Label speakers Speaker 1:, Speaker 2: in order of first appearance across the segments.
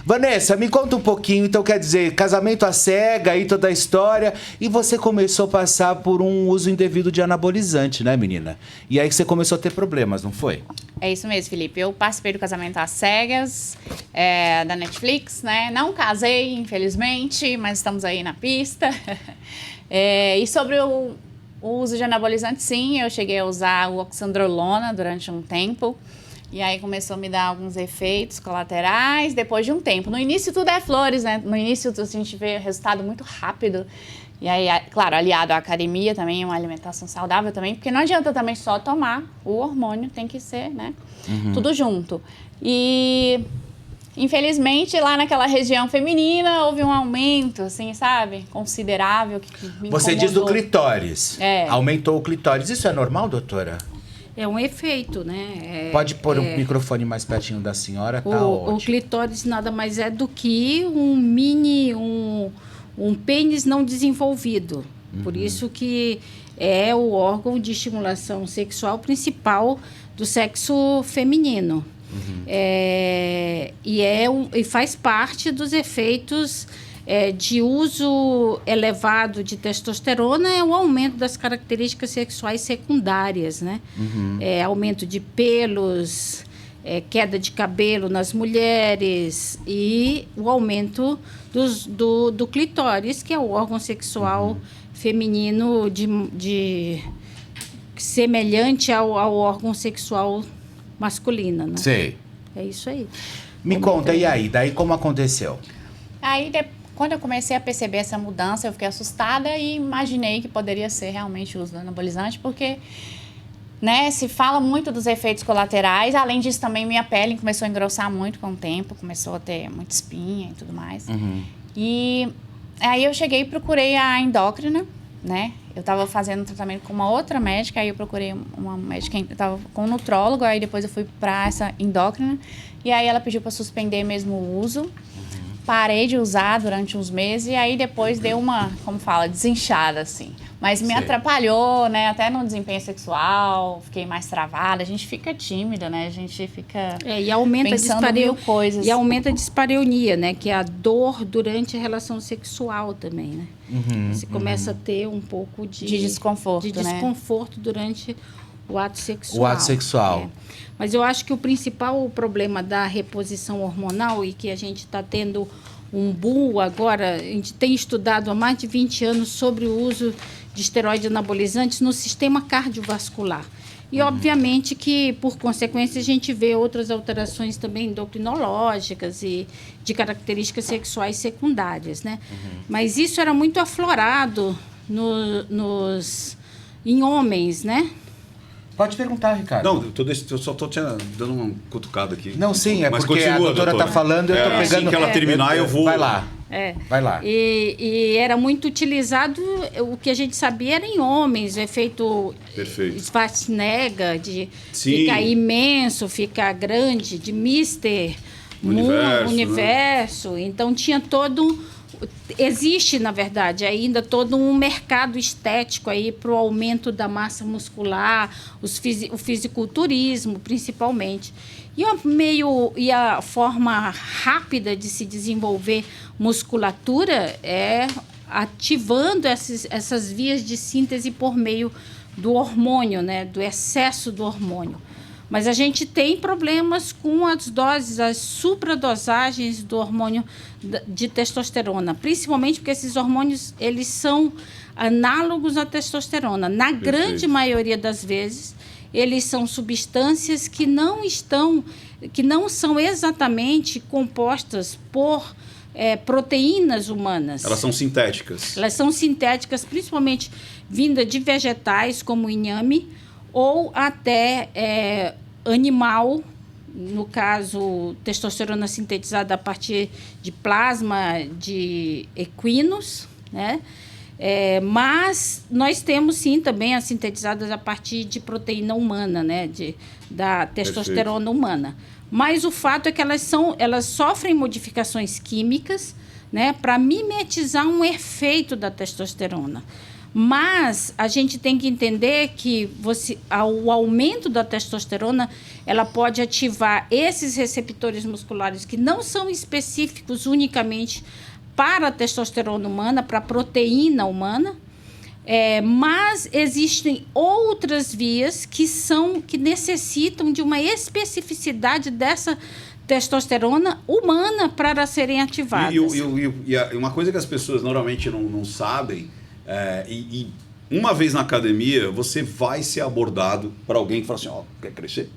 Speaker 1: Vanessa, me conta um pouquinho, então quer dizer, casamento à cega e toda a história, e você começou a passar por um uso indevido de anabolizante, né, menina? E aí que você começou a ter problemas, não foi?
Speaker 2: É isso mesmo, Felipe. Eu participei do Casamento às Cegas, da Netflix, né? Não casei, infelizmente, mas estamos aí na pista. E sobre o uso de anabolizante, sim, eu cheguei a usar o oxandrolona durante um tempo. E aí começou a me dar alguns efeitos colaterais depois de um tempo. No início tudo é flores, né? No início a gente vê resultado muito rápido. E aí, claro, aliado à academia também, uma alimentação saudável também, porque não adianta também só tomar o hormônio, tem que ser, né? Tudo junto. E, infelizmente, lá naquela região feminina, houve um aumento, assim, sabe? Considerável. Que me
Speaker 1: Você diz do
Speaker 2: incomodou.
Speaker 1: clitóris.
Speaker 2: É.
Speaker 1: Aumentou o clitóris. Isso é normal, doutora?
Speaker 3: É um efeito, né?
Speaker 1: Pode pôr o microfone mais pertinho da senhora, tá ótimo.
Speaker 3: O clitóris nada mais é do que um pênis não desenvolvido. Por isso que é o órgão de estimulação sexual principal do sexo feminino. E faz parte dos efeitos de uso elevado de testosterona, é o aumento das características sexuais secundárias, né? Aumento de pelos, queda de cabelo nas mulheres e o aumento do clitóris, que é o órgão sexual feminino semelhante ao órgão sexual masculino, né?
Speaker 1: Sei.
Speaker 3: É isso aí.
Speaker 1: Me conta, e aí? Daí como aconteceu?
Speaker 2: Aí, quando eu comecei a perceber essa mudança, eu fiquei assustada e imaginei que poderia ser realmente o uso do anabolizante, porque, né, se fala muito dos efeitos colaterais. Além disso, também minha pele começou a engrossar muito com o tempo, começou a ter muita espinha e tudo mais. E aí eu cheguei e procurei a endócrina, né? Eu estava fazendo tratamento com uma outra médica, aí eu procurei uma médica, eu estava com um nutrólogo, aí depois eu fui para essa endócrina, e aí ela pediu para suspender mesmo o uso. Parei de usar durante uns meses e aí depois deu uma, como fala, desinchada, assim. Mas me atrapalhou, né? Até no desempenho sexual, fiquei mais travada. A gente fica tímida, né? A gente fica
Speaker 3: e aumenta
Speaker 2: pensando mil coisas.
Speaker 3: E aumenta a dispareunia, né? Que é a dor durante a relação sexual também, né? Você começa a ter um pouco de
Speaker 2: desconforto,
Speaker 3: de desconforto durante o ato sexual.
Speaker 1: O ato sexual.
Speaker 3: Mas eu acho que o principal problema da reposição hormonal, e que a gente está tendo um boom agora, a gente tem estudado há mais de 20 anos sobre o uso de esteroides anabolizantes no sistema cardiovascular. E, obviamente, que, por consequência, a gente vê outras alterações também endocrinológicas e de características sexuais secundárias, né? Mas isso era muito aflorado em homens, né?
Speaker 1: Pode perguntar, Ricardo.
Speaker 4: Não, eu só estou dando uma cutucada aqui.
Speaker 1: Não, sim, é
Speaker 4: mas
Speaker 1: porque
Speaker 4: continua,
Speaker 1: a doutora está falando e eu estou pegando...
Speaker 4: Assim que ela terminar, eu vou...
Speaker 1: Vai lá. Vai lá.
Speaker 3: E era muito utilizado, o que a gente sabia era em homens, o efeito Schwarzenegger, de ficar imenso, ficar grande, de Mister Universo. Né? Então tinha existe, na verdade, ainda todo um mercado estético aí para o aumento da massa muscular, o fisiculturismo, principalmente. E a forma rápida de se desenvolver musculatura é ativando essas vias de síntese por meio do hormônio, né? Do excesso do hormônio. Mas a gente tem problemas com as doses, as supradosagens do hormônio de testosterona, principalmente porque esses hormônios eles são análogos à testosterona. Na grande maioria das vezes, eles são substâncias que não são exatamente compostas por proteínas humanas.
Speaker 4: Elas são sintéticas.
Speaker 3: Elas são sintéticas, principalmente vinda de vegetais, como o inhame, ou até animal, no caso, testosterona sintetizada a partir de plasma de equinos, né? Mas nós temos, sim, também as sintetizadas a partir de proteína humana, né? Da testosterona humana. Mas o fato é que elas sofrem modificações químicas, né? Para mimetizar um efeito da testosterona. Mas a gente tem que entender que o aumento da testosterona, ela pode ativar esses receptores musculares que não são específicos unicamente para a testosterona humana, para a proteína humana, mas existem outras vias que necessitam de uma especificidade dessa testosterona humana para serem ativadas.
Speaker 4: E uma coisa que as pessoas normalmente não sabem, uma vez na academia, você vai ser abordado por alguém que fala assim, quer crescer?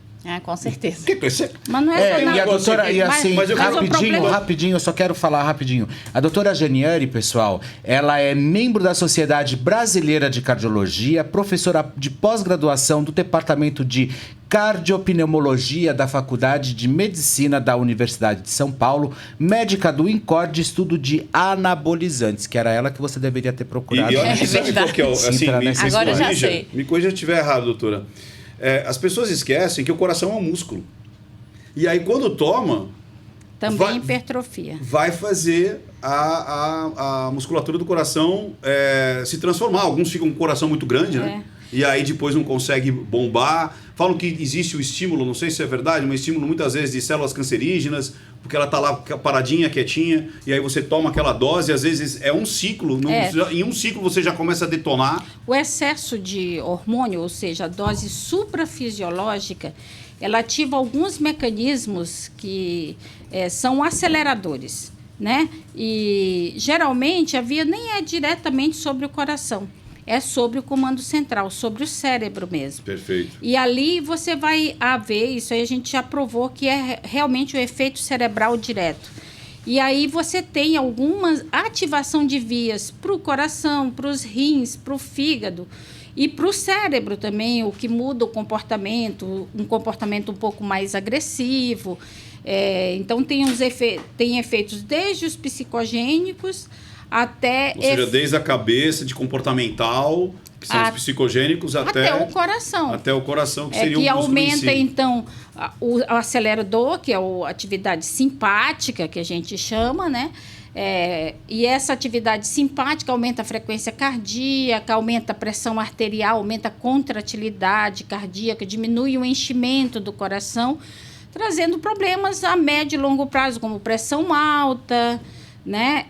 Speaker 2: Com certeza.
Speaker 4: Quer crescer?
Speaker 3: Mas não é
Speaker 1: E a doutora, e assim,
Speaker 4: mas
Speaker 1: rapidinho, eu só quero falar rapidinho. A doutora Janiane, pessoal, ela é membro da Sociedade Brasileira de Cardiologia, professora de pós-graduação do Departamento de Cardiopneumologia da Faculdade de Medicina da Universidade de São Paulo, médica do INCOR de estudo de anabolizantes, que era ela que você deveria ter procurado.
Speaker 4: E olha, sabe qual que é assim,
Speaker 2: Agora eu já sei.
Speaker 4: Me corrija se eu estiver errado, doutora. As pessoas esquecem que o coração é um músculo. E aí, quando toma...
Speaker 3: Também hipertrofia.
Speaker 4: Vai fazer a musculatura do coração se transformar. Alguns ficam com o coração muito grande, né? E aí depois não consegue bombar. Falam que existe o estímulo, não sei se é verdade, um estímulo muitas vezes de células cancerígenas, porque ela está lá paradinha, quietinha, e aí você toma aquela dose, às vezes é um ciclo, em um ciclo você já começa a detonar.
Speaker 3: O excesso de hormônio, ou seja, a dose suprafisiológica, ela ativa alguns mecanismos que são aceleradores, né? E geralmente a via nem é diretamente sobre o coração. É sobre o comando central, sobre o cérebro mesmo.
Speaker 4: Perfeito.
Speaker 3: E ali você vai ver, isso aí a gente já provou que é realmente o efeito cerebral direto. E aí você tem alguma ativação de vias para o coração, para os rins, para o fígado e para o cérebro também, o que muda o comportamento, um comportamento um pouco mais agressivo. Então tem efeitos desde os psicogênicos até...
Speaker 4: Ou seja, desde a cabeça, de comportamental, que são os psicogênicos, até
Speaker 3: o coração.
Speaker 4: Até o coração, que seria
Speaker 3: que
Speaker 4: o músculo
Speaker 3: aumenta,
Speaker 4: em si.
Speaker 3: então, o acelerador, que é a atividade simpática, que a gente chama, né? E essa atividade simpática aumenta a frequência cardíaca, aumenta a pressão arterial, aumenta a contratilidade cardíaca, diminui o enchimento do coração, trazendo problemas a médio e longo prazo, como pressão alta, né?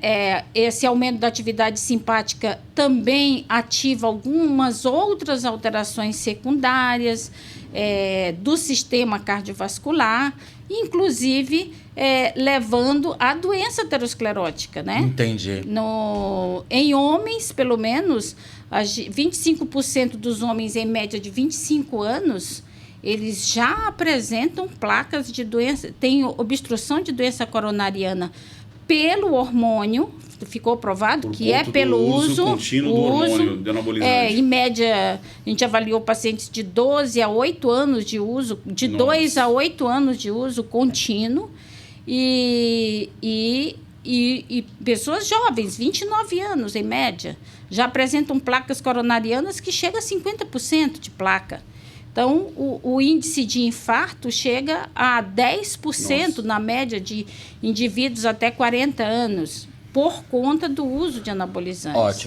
Speaker 3: Esse aumento da atividade simpática também ativa algumas outras alterações secundárias do sistema cardiovascular, inclusive levando à doença aterosclerótica, né?
Speaker 1: Entendi.
Speaker 3: Em homens, pelo menos, 25% dos homens em média de 25 anos, eles já apresentam placas de doença, tem obstrução de doença coronariana pelo hormônio, ficou provado que é pelo uso
Speaker 4: contínuo do hormônio de anabolizante.
Speaker 3: Em média, a gente avaliou pacientes de 12 a 8 anos de uso, de 2 a 8 anos de uso contínuo, e pessoas jovens, 29 anos em média, já apresentam placas coronarianas que chegam a 50% de placa. Então, o índice de infarto chega a 10% na média de indivíduos até 40 anos, por conta do uso de anabolizantes.
Speaker 1: Ótimo.